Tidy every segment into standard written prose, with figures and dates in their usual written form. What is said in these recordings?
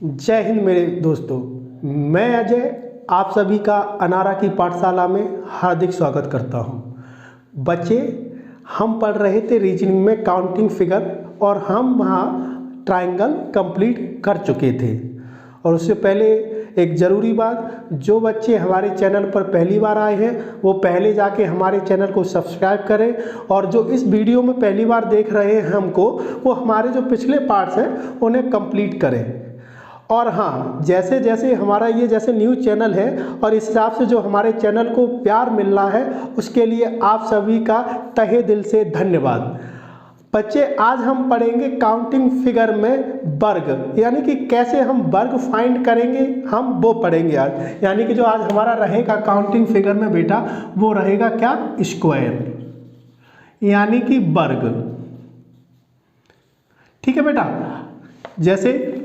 जय हिंद मेरे दोस्तों। मैं अजय आप सभी का अनारा की पाठशाला में हार्दिक स्वागत करता हूं। बच्चे, हम पढ़ रहे थे रीजनिंग में काउंटिंग फिगर और हम वहां ट्रायंगल कंप्लीट कर चुके थे। और उससे पहले एक ज़रूरी बात, जो बच्चे हमारे चैनल पर पहली बार आए हैं वो पहले जाके हमारे चैनल को सब्सक्राइब करें, और जो इस वीडियो में पहली बार देख रहे हैं हमको, वो हमारे जो पिछले पार्ट्स हैं उन्हें कंप्लीट करें। और हाँ, जैसे जैसे हमारा ये जैसे न्यूज़ चैनल है और इस हिसाब से जो हमारे चैनल को प्यार मिल रहा है उसके लिए आप सभी का तहे दिल से धन्यवाद। बच्चे, आज हम पढ़ेंगे काउंटिंग फिगर में वर्ग, यानी कि कैसे हम वर्ग फाइंड करेंगे, हम वो पढ़ेंगे आज। यानी कि जो आज हमारा रहेगा काउंटिंग फिगर में बेटा, वो रहेगा क्या? स्क्वायर, यानी कि वर्ग। ठीक है बेटा। जैसे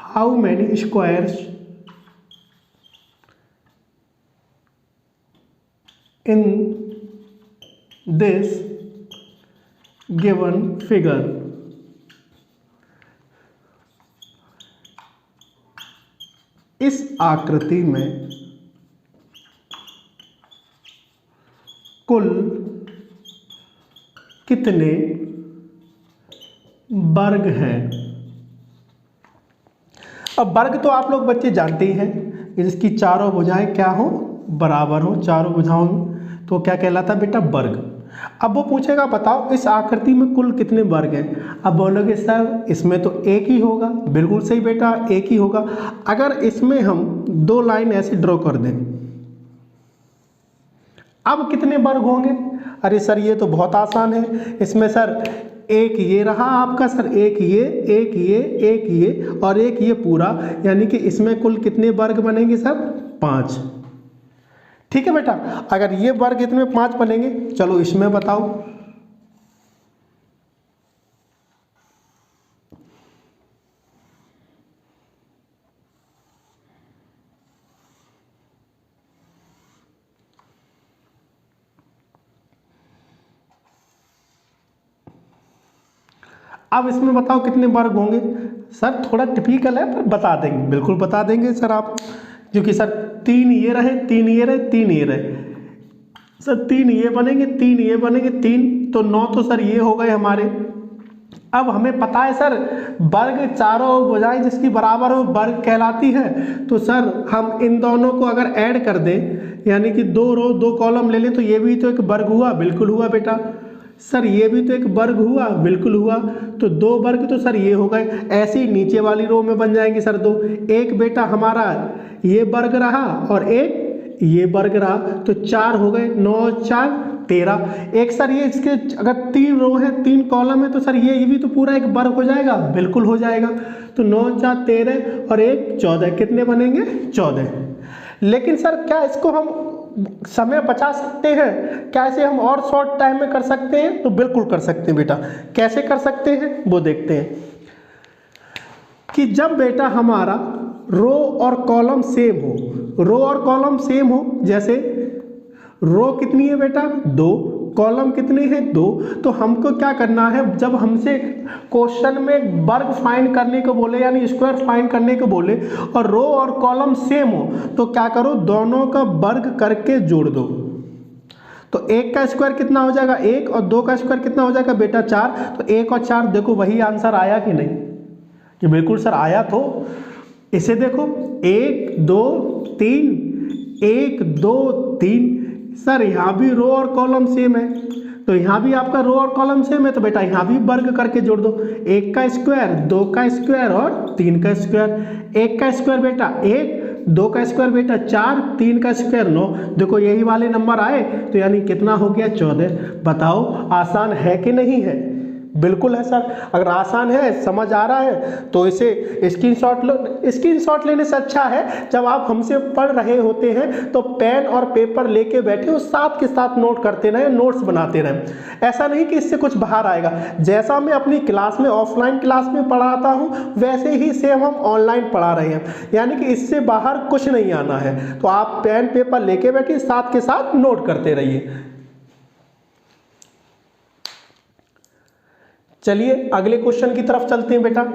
how many squares in this given figure। इस आकृति में कुल कितने वर्ग हैं? अब वर्ग तो आप लोग बच्चे जानते ही हैं कि जिसकी चारों भुजाएं क्या हो? बराबर हो। चारों भुजाओं तो क्या कहलाता है बेटा? वर्ग। अब वो पूछेगा बताओ इस आकृति में कुल कितने वर्ग हैं। अब बोलोगे सर इसमें तो एक ही होगा। बिल्कुल सही बेटा, एक ही होगा। अगर इसमें हम दो लाइन ऐसे ड्रॉ कर दें, अब कितने वर्ग होंगे? अरे सर ये तो बहुत आसान है। इसमें सर एक ये रहा आपका, सर एक ये, एक ये, एक ये और एक ये पूरा, यानी कि इसमें कुल कितने वर्ग बनेंगे सर? 5। ठीक है बेटा। अगर ये वर्ग इतने 5 बनेंगे, चलो इसमें बताओ। अब इसमें बताओ कितने वर्ग होंगे? सर थोड़ा टिपिकल है पर बता देंगे, बिल्कुल बता देंगे सर आप। क्योंकि सर 3 ये रहे, 3 ये रहे, 3 ये रहे, सर 3 ये बनेंगे, 3 ये बनेंगे, 3 तो 9 तो सर ये हो गए हमारे। अब हमें पता है सर वर्ग चारों भुजाएं जिसकी बराबर हो वर्ग कहलाती है। तो सर हम इन दोनों को अगर ऐड कर दें, यानी कि 2 रो 2 कॉलम ले लें, तो ये भी तो एक वर्ग हुआ। बिल्कुल हुआ बेटा। सर ये भी तो एक वर्ग हुआ। बिल्कुल हुआ। तो 2 वर्ग तो सर ये हो गए। ऐसे ही नीचे वाली रो में बन जाएंगे सर 2। एक बेटा हमारा ये वर्ग रहा और एक ये वर्ग रहा, तो 4 हो गए। 9 4 13। एक सर ये इसके अगर 3 रो है 3 कॉलम है, तो सर ये भी तो पूरा एक वर्ग हो जाएगा। बिल्कुल हो जाएगा। तो 9 4 13 और 1 14, कितने बनेंगे? 14। लेकिन सर क्या इसको हम समय बचा सकते हैं? क्या इसे हम और शॉर्ट टाइम में कर सकते हैं? तो बिल्कुल कर सकते हैं बेटा। कैसे कर सकते हैं वो देखते हैं। कि जब बेटा हमारा रो और कॉलम सेम हो, रो और कॉलम सेम हो, जैसे रो कितनी है बेटा? 2, कॉलम कितने हैं? 2। तो हमको क्या करना है, जब हमसे क्वेश्चन में वर्ग फाइंड करने को बोले यानी स्क्वायर फाइंड करने को बोले और रो और कॉलम सेम हो, तो क्या करो, दोनों का वर्ग करके जोड़ दो। तो 1 का स्क्वायर कितना हो जाएगा? 1 और 2 का स्क्वायर कितना हो जाएगा बेटा? 4। तो 1 और 4 देखो वही आंसर आया कि नहीं? कि बिल्कुल सर आया। तो इसे देखो 1 2 3, 1 2 3। सर यहाँ भी रो और कॉलम सेम है, तो यहाँ भी आपका रो और कॉलम सेम है, तो बेटा यहाँ भी वर्ग करके जोड़ दो। 1 का स्क्वायर, 2 का स्क्वायर और 3 का स्क्वायर। 1 का स्क्वायर बेटा 1, 2 का स्क्वायर बेटा 4, 3 का स्क्वायर 9। देखो यही वाले नंबर आए, तो यानी कितना हो गया? 14। बताओ आसान है कि नहीं है? बिल्कुल है सर। अगर आसान है, समझ आ रहा है, तो इसे स्क्रीनशॉट लो। स्क्रीनशॉट लेने से अच्छा है जब आप हमसे पढ़ रहे होते हैं तो पेन और पेपर लेके बैठे हो, साथ के साथ नोट करते रहें, नोट्स बनाते रहें। ऐसा नहीं कि इससे कुछ बाहर आएगा। जैसा मैं अपनी क्लास में ऑफलाइन क्लास में पढ़ाता हूँ वैसे ही सेम हम ऑनलाइन पढ़ा रहे हैं, यानी कि इससे बाहर कुछ नहीं आना है। तो आप पेन पेपर लेके बैठिए, साथ के साथ नोट करते रहिए। चलिए अगले क्वेश्चन की तरफ चलते हैं बेटा।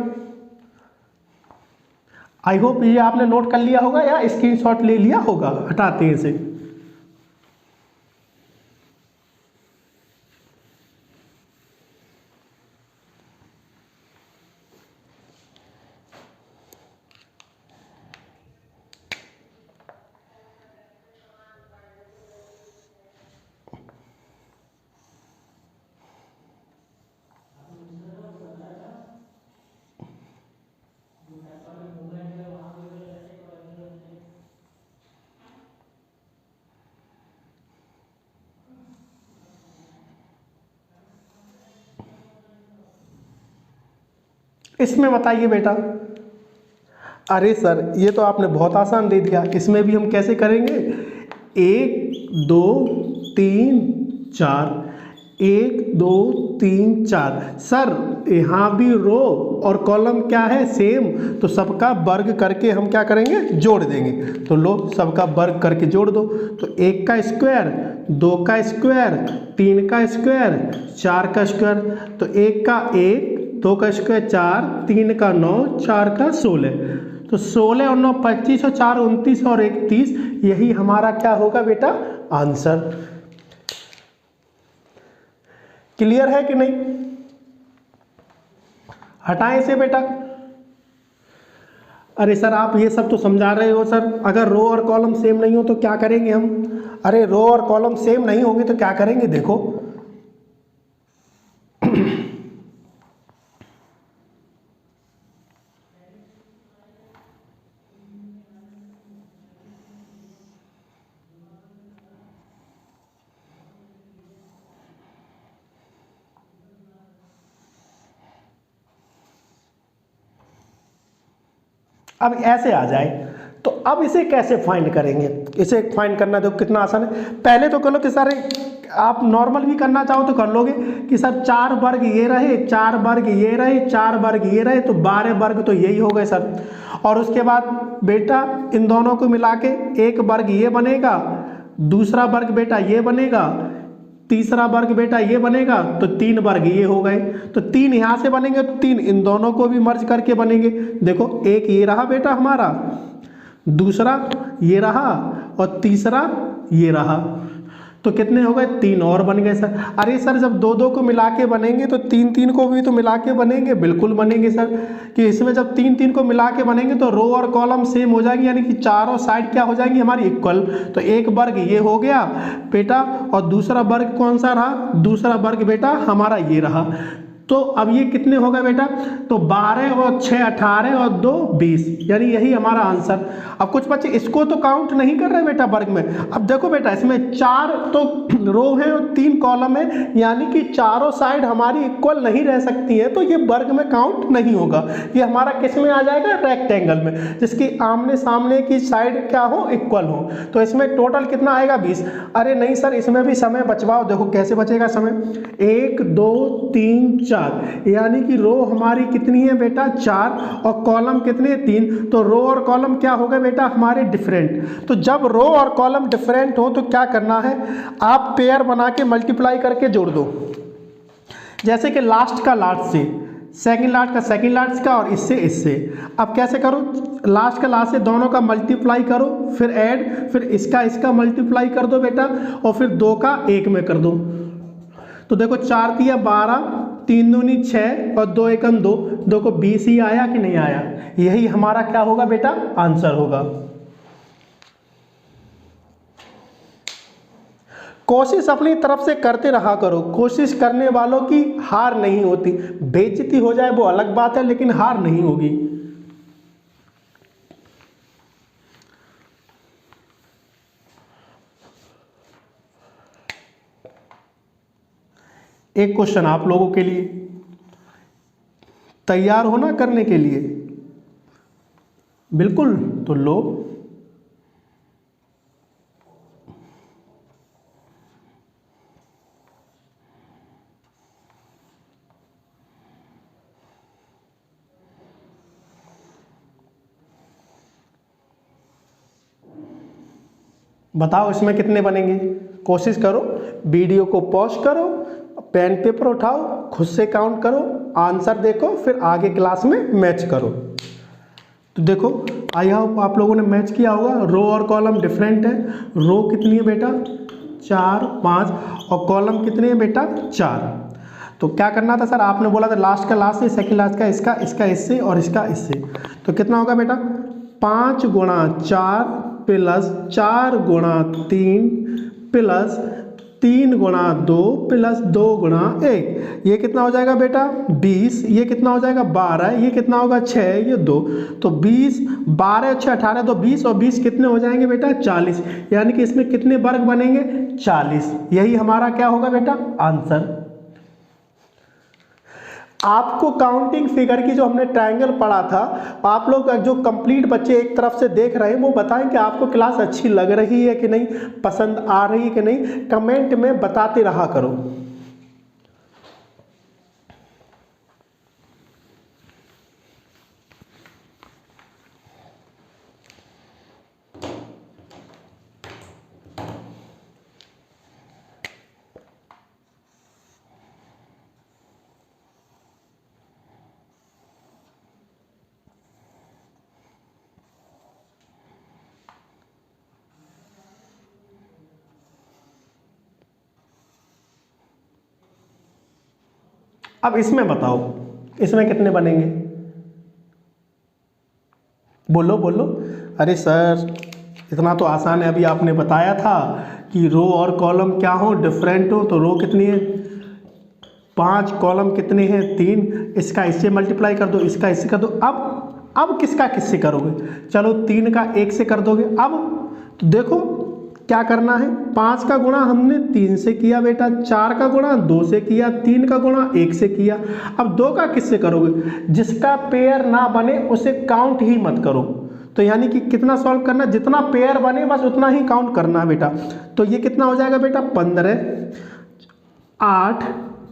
आई होप ये आपने नोट कर लिया होगा या स्क्रीनशॉट ले लिया होगा। हटाते हैं इसे। इसमें बताइए बेटा। अरे सर ये तो आपने बहुत आसान दे दिया। इसमें भी हम कैसे करेंगे? 1 2 3 4, 1 2 3 4। सर यहाँ भी रो और कॉलम क्या है? सेम। तो सबका वर्ग करके हम क्या करेंगे? जोड़ देंगे। तो लो सबका वर्ग करके जोड़ दो। तो 1 का स्क्वायर, 2 का स्क्वायर, 3 का स्क्वायर, 4 का स्क्वायर। तो 1 का 1, 2 का स्क्वायर 4, 3 का 9, 4 का 16। तो 16 और 9 25 और 4 29 और 1 30। यही हमारा क्या होगा बेटा? आंसर। क्लियर है कि नहीं? हटाएं इसे बेटा। अरे सर आप ये सब तो समझा रहे हो सर। अगर रो और कॉलम सेम नहीं हो तो क्या करेंगे हम? अरे रो और कॉलम सेम नहीं होंगे तो क्या करेंगे? देखो अब ऐसे आ जाए तो अब इसे कैसे फाइंड करेंगे? इसे फाइंड करना देखो कितना आसान है। पहले तो करो कि सर आप नॉर्मल भी करना चाहो तो कर लोगे कि सर 4 वर्ग ये रहे, 4 वर्ग ये रहे, 4 वर्ग ये रहे, तो 12 वर्ग तो यही हो गए सर। और उसके बाद बेटा इन दोनों को मिला के एक वर्ग ये बनेगा, दूसरा वर्ग बेटा ये बनेगा, तीसरा वर्ग बेटा ये बनेगा, तो 3 वर्ग ये हो गए। तो 3 यहाँ से बनेंगे तो 3 इन दोनों को भी मर्ज करके बनेंगे। देखो एक ये रहा बेटा हमारा, दूसरा ये रहा और तीसरा ये रहा। तो कितने हो गए? 3 और बन गए सर। अरे सर जब 2 को मिला के बनेंगे तो 3 को भी तो मिला के बनेंगे। बिल्कुल बनेंगे सर। कि इसमें जब 3 को मिला के बनेंगे तो रो और कॉलम सेम हो जाएंगे, यानी कि चारों साइड क्या हो जाएंगी हमारी? इक्वल। तो एक वर्ग ये हो गया बेटा और दूसरा वर्ग कौन सा रहा? दूसरा वर्ग बेटा हमारा ये रहा। तो अब ये कितने हो गए बेटा? तो 12 और 6 18 और 2 20, यानी यही हमारा आंसर। अब कुछ बच्चे इसको तो काउंट नहीं कर रहे बेटा वर्ग में। अब देखो बेटा इसमें 4 तो रो है और 3 कॉलम है, यानी कि चारों साइड हमारी इक्वल नहीं रह सकती है, तो ये वर्ग में काउंट नहीं होगा। ये हमारा किस में आ जाएगा? रेक्टेंगल में, जिसकी आमने सामने की साइड क्या हो? इक्वल हो। तो इसमें टोटल कितना आएगा? 20। अरे नहीं सर इसमें भी समय बचवाओ। देखो कैसे बचेगा समय? 1 2 3 4, यानी कि रो हमारी कितनी है बेटा? 4 और कॉलम कितने? 3। तो रो और कॉलम क्या हो गए बेटा हमारे? डिफरेंट। तो जब रो और कॉलम डिफरेंट हो तो क्या करना है? आप पेयर बना के मल्टीप्लाई करके जोड़ दो। जैसे कि लास्ट का लास्ट से, सेकंड लास्ट का सेकंड लास्ट का, और इससे इससे। अब कैसे करो? लास्ट का लास्ट से दोनों का मल्टीप्लाई करो, फिर ऐड, फिर इसका मल्टीप्लाई कर दो बेटा, और फिर 2 का 1 में कर दो। तो देखो 4 तिया 12, 3 दूनी 6 और 2 एकम 2, 2 को 20 ही आया कि नहीं आया? यही हमारा क्या होगा बेटा? आंसर होगा। कोशिश अपनी तरफ से करते रहा करो। कोशिश करने वालों की हार नहीं होती। बेइज्जती हो जाए वो अलग बात है, लेकिन हार नहीं होगी। एक क्वेश्चन आप लोगों के लिए, तैयार हो ना करने के लिए? बिल्कुल। तो लो बताओ इसमें कितने बनेंगे? कोशिश करो, वीडियो को पॉज करो, पेन पेपर उठाओ, खुद से काउंट करो, आंसर देखो, फिर आगे क्लास में मैच करो। तो देखो आई होप आप लोगों ने मैच किया होगा। रो और कॉलम डिफरेंट है। रो कितनी है बेटा 4 5 और कॉलम कितने हैं बेटा 4। तो क्या करना था सर, आपने बोला था लास्ट का लास्ट से, सेकंड लास्ट का इसका इससे और इसका इससे। तो कितना होगा बेटा 5 गुणा 4 प्लस 4 गुणा 3 प्लस 3 गुणा 2 प्लस 2 गुणा 1, ये कितना हो जाएगा बेटा 20, ये कितना हो जाएगा 12, ये कितना होगा 6, ये 2, तो 20 12 6 18, तो 20 और 20 कितने हो जाएंगे बेटा 40, यानी कि इसमें कितने वर्ग बनेंगे 40। यही हमारा क्या होगा बेटा आंसर। आपको काउंटिंग फिगर की जो हमने ट्रायंगल पढ़ा था, आप लोग जो कंप्लीट बच्चे एक तरफ से देख रहे हैं वो बताएं कि आपको क्लास अच्छी लग रही है कि नहीं, पसंद आ रही है कि नहीं, कमेंट में बताते रहा करो। अब इसमें बताओ इसमें कितने बनेंगे, बोलो बोलो। अरे सर इतना तो आसान है, अभी आपने बताया था कि रो और कॉलम क्या हो डिफरेंट हो। तो रो कितनी है 5, कॉलम कितने हैं 3, इसका इससे मल्टीप्लाई कर दो, इसका इससे कर दो। अब किसका किससे करोगे, चलो 3 का 1 से कर दोगे। अब तो देखो क्या करना है, 5 का गुणा हमने 3 से किया बेटा, 4 का गुणा 2 से किया, 3 का गुणा 1 से किया। अब 2 का किससे करोगे, जिसका पेयर ना बने उसे काउंट ही मत करो। तो यानी कि कितना सॉल्व करना, जितना पेयर बने बस उतना ही काउंट करना है बेटा। तो ये कितना हो जाएगा बेटा 15 8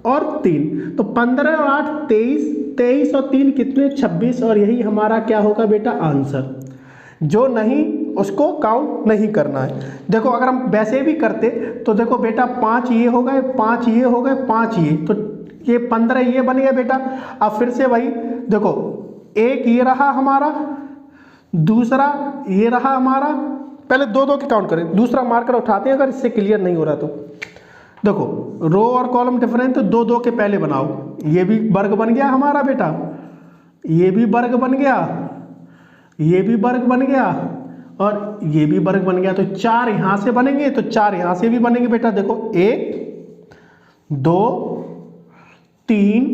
और 3, तो 15 और 8 23, 23 और 3 कितने 26, और यही हमारा क्या होगा बेटा आंसर। जो नहीं उसको काउंट नहीं करना है। देखो अगर हम वैसे भी करते तो देखो बेटा 5 ये हो गए, 5 ये हो गए, 5 ये, तो ये 15 ये बन गया बेटा। अब फिर से भाई देखो एक ये रहा हमारा, दूसरा ये रहा हमारा, पहले दो दो की काउंट करें, दूसरा मार्कर उठाते हैं अगर इससे क्लियर नहीं हो रहा तो। देखो रो और कॉलम डिफरेंट, तो दो दो के पहले बनाओ, ये भी वर्ग बन गया हमारा बेटा, ये भी वर्ग बन गया, ये भी वर्ग बन गया और ये भी वर्ग बन गया। तो 4 यहां से बनेंगे तो 4 यहां से भी बनेंगे बेटा। देखो 1 2 3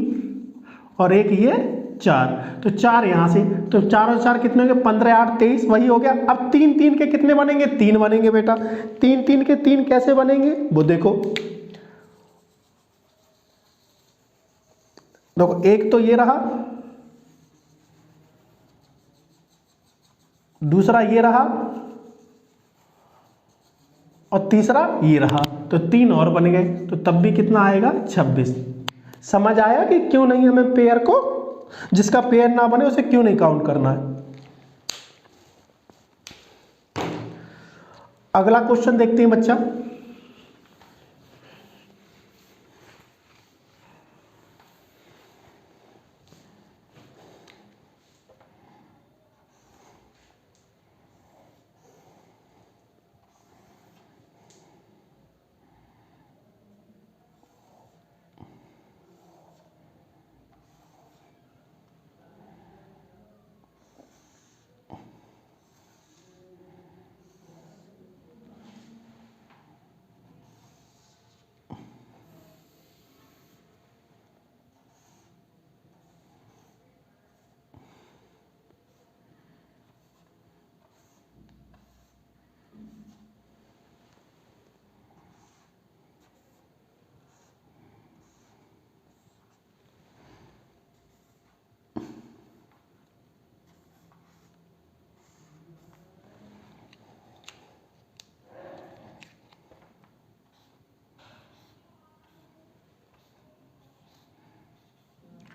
और एक ये 4, तो 4 यहां से, तो 4 और 4 कितने होंगे 15 8 23, वही हो गया। अब 3 3 के कितने बनेंगे 3 बनेंगे बेटा। 3 3 के 3 कैसे बनेंगे वो देखो, देखो एक तो ये रहा, दूसरा ये रहा और तीसरा ये रहा, तो 3 और बन गए, तो तब भी कितना आएगा 26। समझ आया कि क्यों नहीं हमें पेयर को, जिसका पेयर ना बने उसे क्यों नहीं काउंट करना है। अगला क्वेश्चन देखते हैं बच्चा।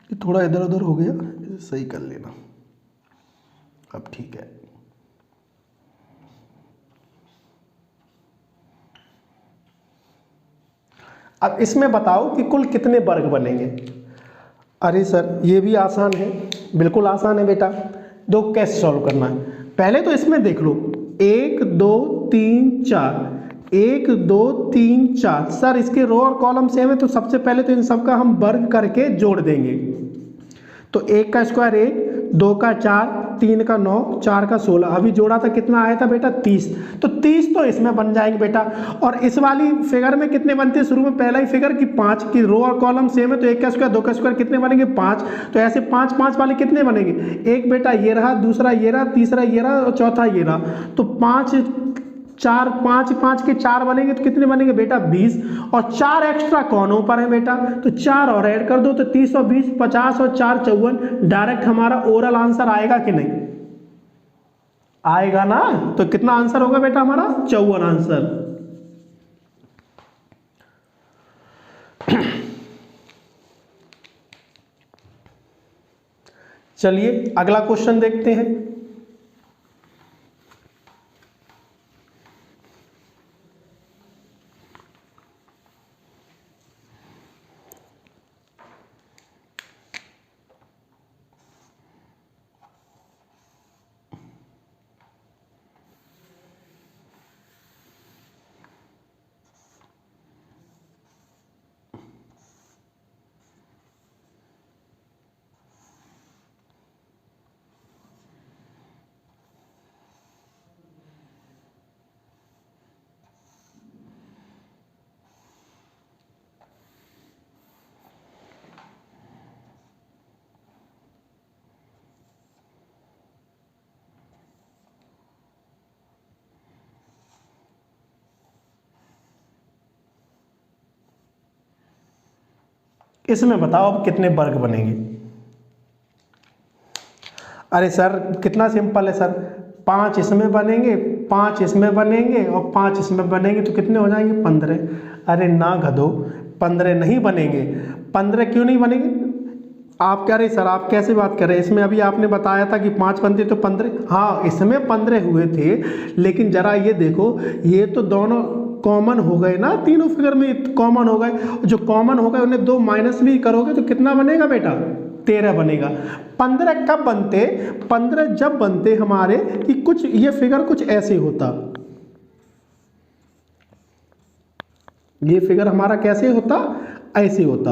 थोड़ा इधर उधर हो गया, इसे सही कर लेना, अब ठीक है। अब इसमें बताओ कि कुल कितने वर्ग बनेंगे। अरे सर ये भी आसान है, बिल्कुल आसान है बेटा। दो कैसे सॉल्व करना है, पहले तो इसमें देख लो 1 2 3 4, 1 2 3 4। सर इसके रो और कॉलम सेम है तो सबसे पहले तो इन सब का हम वर्ग करके जोड़ देंगे। तो 1 का स्क्वायर 1, 2 का 4, 3 का 9, 4 का 16। अभी जोड़ा था कितना आया था बेटा 30। तो 30 तो इसमें बन जाएंगे बेटा। और इस वाली फिगर में कितने बनते हैं, शुरू में पहला ही फिगर कि 5 की रो और कॉलम सेम है तो 1 का स्क्वायर 2 का स्क्वायर कितने बनेंगे 5। तो ऐसे 5 5 वाले कितने बनेंगे, एक बेटा ये रहा, दूसरा ये रहा, तीसरा ये रहा और चौथा ये रहा। तो 5 4 5 5 के 4 बनेंगे तो कितने बनेंगे बेटा 20। और 4 एक्स्ट्रा कौनों पर है बेटा, तो 4 और ऐड कर दो तो 30 और 20 50 और 4 54। डायरेक्ट हमारा ओरल आंसर आएगा कि नहीं आएगा ना। तो कितना आंसर होगा बेटा हमारा 54 आंसर। चलिए अगला क्वेश्चन देखते हैं। इसमें बताओ अब कितने वर्ग बनेंगे। अरे सर कितना सिंपल है सर, 5 इसमें बनेंगे, 5 इसमें बनेंगे और 5 इसमें बनेंगे तो कितने हो जाएंगे 15। अरे ना गधो 15 नहीं बनेंगे। 15 क्यों नहीं बनेंगे, आप कह रहे सर आप कैसे बात कर रहे हैं, इसमें अभी आपने बताया था कि 5 बनते तो 15। हाँ इसमें 15 हुए थे, लेकिन जरा ये देखो ये तो दोनों कॉमन हो गए ना, तीनों फिगर में कॉमन हो गए। जो कॉमन हो गए उन्हें 2 माइनस भी करोगे तो कितना बनेगा बेटा 13 बनेगा। 15 कब बनते, 15 जब बनते हमारे कि कुछ ये फिगर कुछ ऐसे होता, ये फिगर हमारा कैसे होता ऐसे होता,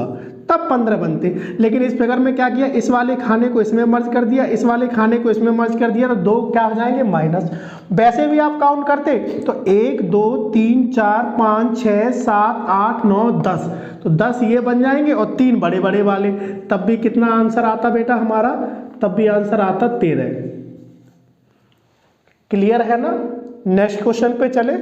तब 15 बनते। लेकिन इस फिगर में क्या किया, इस वाले खाने को इसमें मर्ज कर दिया, इस वाले खाने को इसमें मर्ज कर दिया, तो 2 क्या हो जाएंगे माइनस। वैसे भी आप काउंट करते तो 1 2 3 4 5 6 7 8 9 10, तो 10 ये बन जाएंगे और 3 बड़े बड़े वाले, तब भी कितना आंसर आता बेटा हमारा, तब भी आंसर आता 13। क्लियर है ना। नेक्स्ट क्वेश्चन पे चले।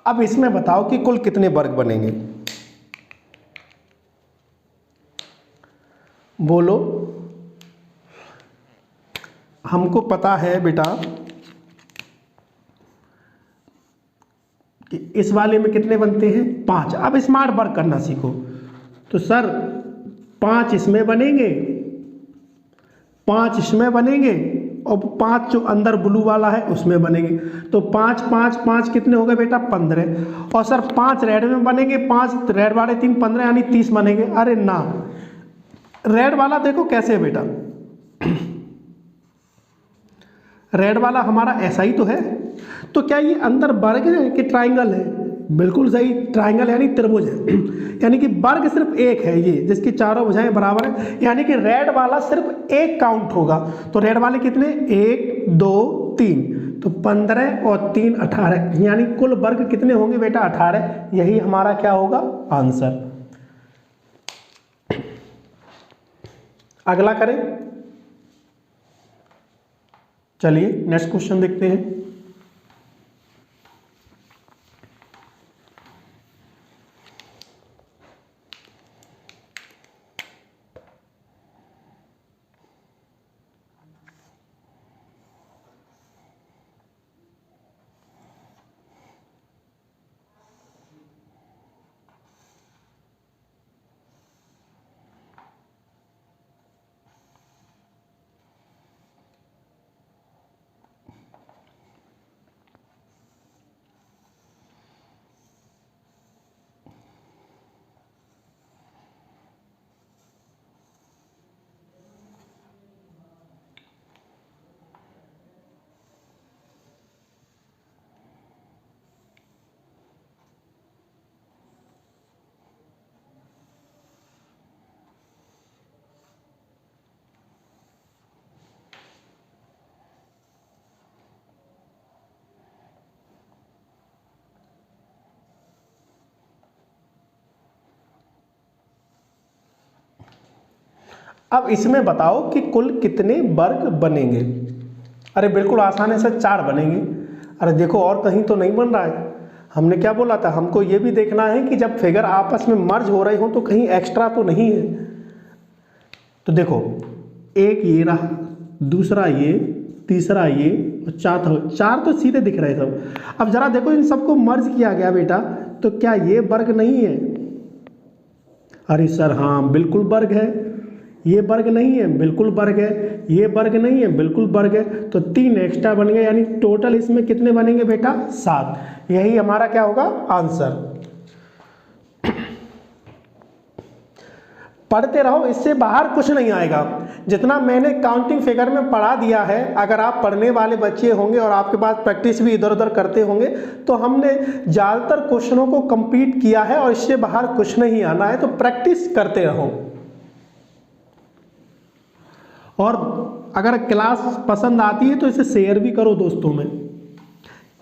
अब इसमें बताओ कि कुल कितने वर्ग बनेंगे, बोलो। हमको पता है बेटा कि इस वाले में कितने बनते हैं 5। अब स्मार्ट वर्क करना सीखो। तो सर 5 इसमें बनेंगे, 5 इसमें बनेंगे और 5 जो अंदर ब्लू वाला है उसमें बनेंगे। तो 5 5 5 कितने हो गए बेटा 15। और सर 5 रेड में बनेंगे, 5 रेड वाले 3 15 यानी 30 बनेंगे। अरे ना, रेड वाला देखो कैसे है बेटा, रेड वाला हमारा ऐसा ही तो है, तो क्या ये अंदर वर्ग है कि ट्राइंगल है? बिल्कुल सही, ट्राइंगल यानी त्रिभुज है। यानी कि वर्ग सिर्फ एक है ये, जिसकी चारों भुजाएं बराबर है, यानी कि रेड वाला सिर्फ एक काउंट होगा। तो रेड वाले कितने, 1 2 3, तो 15 और 3 18, यानी कुल वर्ग कितने होंगे बेटा, 18। यही हमारा क्या होगा, आंसर। अगला करें, चलिए नेक्स्ट क्वेश्चन देखते हैं। अब इसमें बताओ कि कुल कितने वर्ग बनेंगे। अरे बिल्कुल आसान है सर, 4 बनेंगे। अरे देखो और कहीं तो नहीं बन रहा है, हमने क्या बोला था, हमको ये भी देखना है कि जब फिगर आपस में मर्ज हो रहे हो तो कहीं एक्स्ट्रा तो नहीं है। तो देखो, एक ये रहा, दूसरा ये, तीसरा ये और चौथा, 4 तो सीधे दिख रहे हैं सब। अब जरा देखो इन सबको मर्ज किया गया बेटा, तो क्या ये वर्ग नहीं है? अरे सर हाँ बिल्कुल वर्ग है। ये वर्ग नहीं है, बिल्कुल वर्ग है। ये वर्ग नहीं है, बिल्कुल वर्ग है। तो 3 एक्स्ट्रा बन गए, यानी टोटल इसमें कितने बनेंगे बेटा, 7। यही हमारा क्या होगा, आंसर। पढ़ते रहो, इससे बाहर कुछ नहीं आएगा। जितना मैंने काउंटिंग फिगर में पढ़ा दिया है, अगर आप पढ़ने वाले बच्चे होंगे और आपके पास प्रैक्टिस भी इधर उधर करते होंगे, तो हमने ज़्यादातर क्वेश्चनों को कंप्लीट किया है और इससे बाहर कुछ नहीं आना है। तो प्रैक्टिस करते रहो। और अगर क्लास पसंद आती है तो इसे शेयर भी करो दोस्तों में,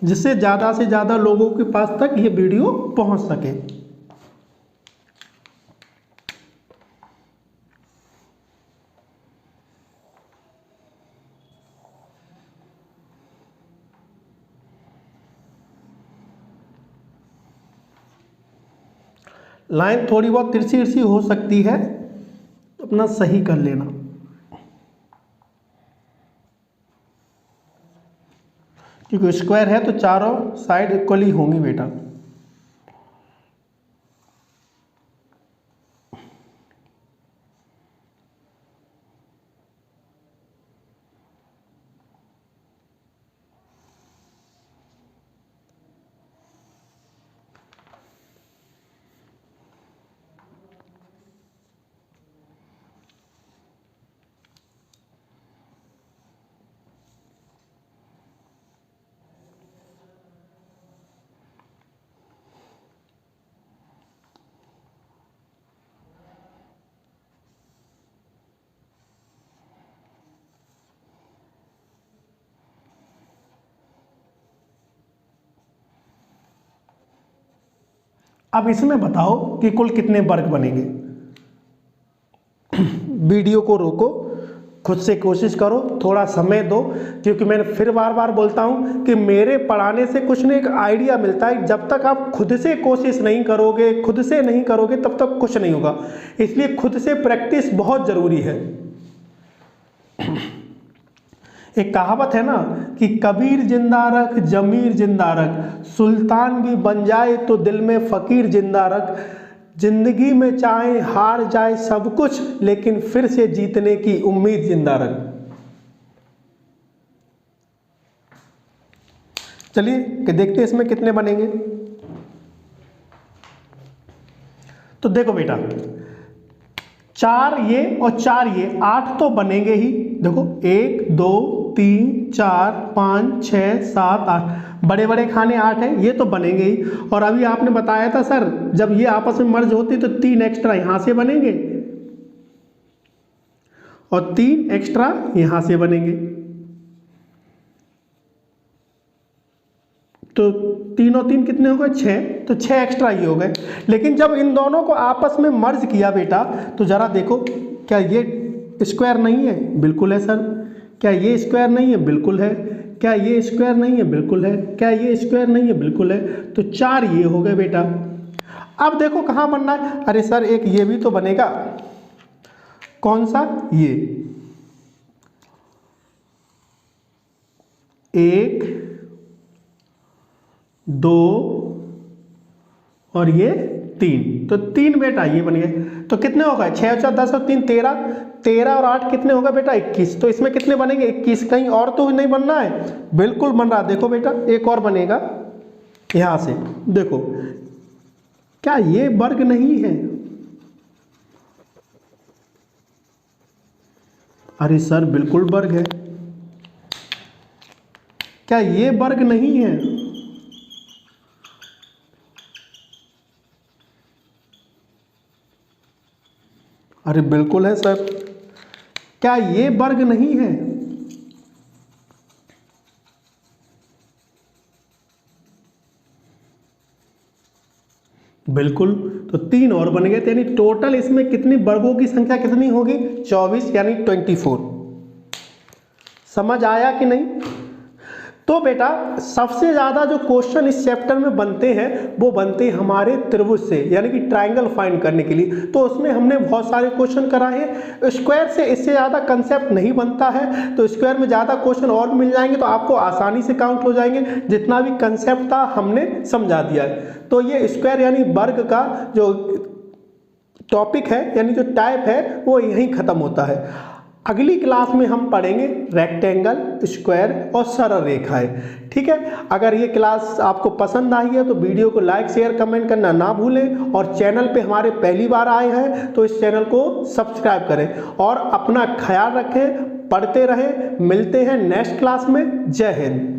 जिससे ज़्यादा से ज़्यादा लोगों के पास तक ये वीडियो पहुंच सके। लाइन थोड़ी बहुत तिरछी तिरछी हो सकती है, तो अपना सही कर लेना। क्योंकि स्क्वायर है तो चारों साइड इक्वली होंगी बेटा। अब इसमें बताओ कि कुल कितने वर्ग बनेंगे। वीडियो को रोको, खुद से कोशिश करो, थोड़ा समय दो, क्योंकि मैं फिर बार बार बोलता हूं कि मेरे पढ़ाने से कुछ नहीं, एक आइडिया मिलता है। जब तक आप खुद से कोशिश नहीं करोगे, खुद से नहीं करोगे, तब तक कुछ नहीं होगा। इसलिए खुद से प्रैक्टिस बहुत ज़रूरी है। एक कहावत है ना कि कबीर जिंदा रख, जमीर जिंदा रख, सुल्तान भी बन जाए तो दिल में फकीर जिंदा रख, जिंदगी में चाहे हार जाए सब कुछ, लेकिन फिर से जीतने की उम्मीद जिंदा रख। चलिए कि देखते हैं इसमें कितने बनेंगे। तो देखो बेटा, 4 ये और 4 ये, 8 तो बनेंगे ही। देखो 1 2 3 4 5 6 7 8, बड़े बड़े खाने 8 हैं, ये तो बनेंगे ही। और अभी आपने बताया था सर जब ये आपस में मर्ज होती तो 3 एक्स्ट्रा यहाँ से बनेंगे और 3 एक्स्ट्रा यहाँ से बनेंगे, तो 3 और 3 कितने हो गए 6, तो 6 एक्स्ट्रा ये हो गए। लेकिन जब इन दोनों को आपस में मर्ज किया बेटा तो ज़रा देखो, क्या ये स्क्वायर नहीं है? बिल्कुल है सर। क्या ये स्क्वायर नहीं है? बिल्कुल है। क्या ये स्क्वायर नहीं है? बिल्कुल है। क्या ये स्क्वायर नहीं है? बिल्कुल है। तो 4 ये हो गए बेटा। अब देखो कहाँ बनना है? अरे सर एक ये भी तो बनेगा, कौन सा? ये 1 2 और ये 3, तो 3 बेटा ये बन गए। तो कितने हो गए? 6 4 10 और 3 13, 13 और 8 कितने होगा बेटा? 21। तो इसमें कितने बनेंगे? 21। कहीं और तो नहीं बनना है? बिल्कुल बन रहा। देखो बेटा एक और बनेगा यहाँ से, देखो क्या ये वर्ग नहीं है? अरे सर बिल्कुल वर्ग है। क्या ये वर्ग नहीं है? अरे बिल्कुल है सर। क्या ये वर्ग नहीं है? बिल्कुल। तो 3 और बन गए, यानी टोटल इसमें कितनी वर्गों की संख्या कितनी होगी? 24 यानी 24। समझ आया कि नहीं? तो बेटा सबसे ज़्यादा जो क्वेश्चन इस चैप्टर में बनते हैं वो बनते हैं हमारे त्रिभुज से, यानी कि ट्रायंगल फाइंड करने के लिए। तो उसमें हमने बहुत सारे क्वेश्चन कराए हैं। स्क्वायर से इससे ज़्यादा कंसेप्ट नहीं बनता है, तो स्क्वायर में ज़्यादा क्वेश्चन और मिल जाएंगे तो आपको आसानी से काउंट हो जाएंगे। जितना भी कंसेप्ट था हमने समझा दिया है। तो ये स्क्वायर यानी वर्ग का जो टॉपिक है यानी जो टाइप है वो यहीं ख़त्म होता है। अगली क्लास में हम पढ़ेंगे रेक्टेंगल, स्क्वायर और सरल रेखाएं। ठीक है, अगर ये क्लास आपको पसंद आई है तो वीडियो को लाइक शेयर कमेंट करना ना भूलें, और चैनल पे हमारे पहली बार आए हैं तो इस चैनल को सब्सक्राइब करें और अपना ख्याल रखें, पढ़ते रहें। मिलते हैं नेक्स्ट क्लास में। जय हिंद।